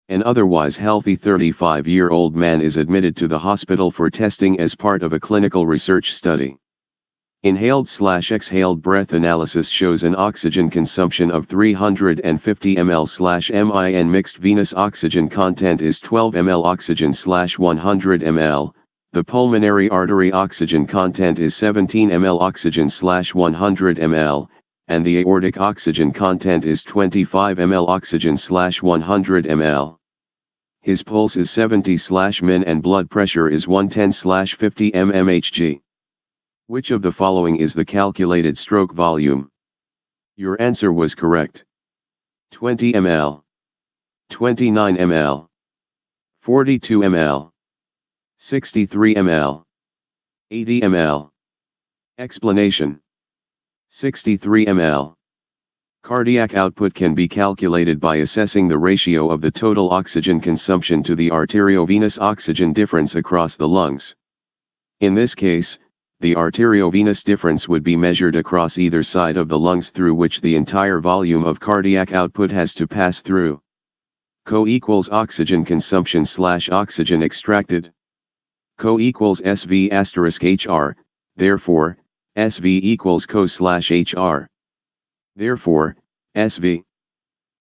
An otherwise healthy 35-year-old man is admitted to the hospital for testing as part of a clinical research study. Inhaled/exhaled breath analysis shows an oxygen consumption of 350 ml/mi and mixed venous oxygen content is 12 ml oxygen/100 ml. The pulmonary artery oxygen content is 17 ml oxygen/100 ml, and the aortic oxygen content is 25 ml oxygen/100 ml. His pulse is 70/min and blood pressure is 110/50 mmHg. Which of the following is the calculated stroke volume? Your answer was correct. 20 ml, 29 ml, 42 ml, 63 ml, 80 ml. Explanation: 63 ml. Cardiac output can be calculated by assessing the ratio of the total oxygen consumption to the arteriovenous oxygen difference across the lungs. In this case, the arteriovenous difference would be measured across either side of the lungs through which the entire volume of cardiac output has to pass through. CO equals oxygen consumption / oxygen extracted. CO equals SV*HR, therefore, SV equals CO / HR. Therefore, SV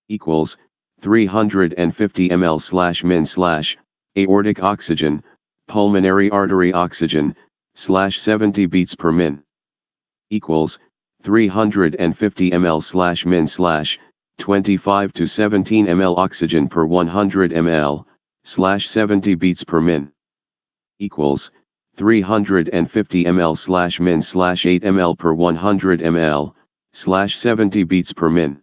equals 350 ml/min/ aortic oxygen, pulmonary artery oxygen, /70 beats per min. Equals 350 ml/min/ 25 to 17 ml oxygen per 100 ml, /70 beats per min. Equals 350 ml/min/8 ml per 100 ml, /70 beats per min.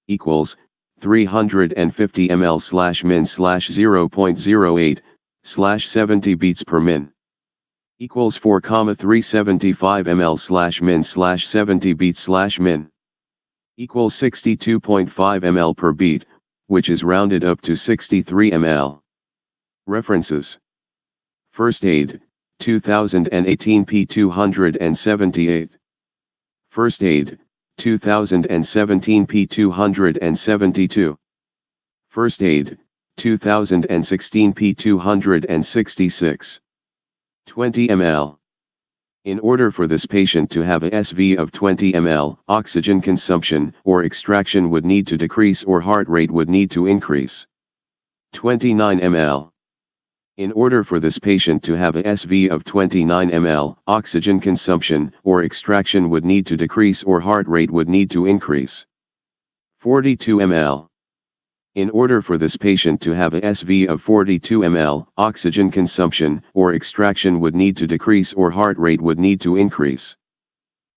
Equals 350 ml/min/0.08, /70 beats per min. Equals 4,375 ml/min/70 beats/min. Equals 62.5 ml per beat, which is rounded up to 63 ml. References: First Aid, 2018 p. 278. First Aid, 2017 p. 272. First Aid, 2016 p. 266. 20 ml. In order for this patient to have a SV of 20 ml, oxygen consumption or extraction would need to decrease or heart rate would need to increase. 29 ml. In order for this patient to have a SV of 29 ml, oxygen consumption or extraction would need to decrease or heart rate would need to increase. 42 ml. In order for this patient to have a SV of 42 ml, oxygen consumption or extraction would need to decrease or heart rate would need to increase.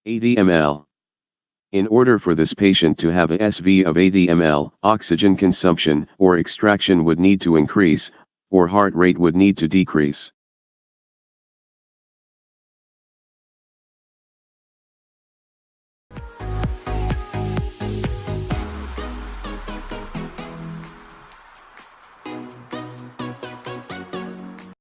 80 ml. In order for this patient to have a SV of 80 ml, oxygen consumption or extraction would need to increase, or heart rate would need to decrease.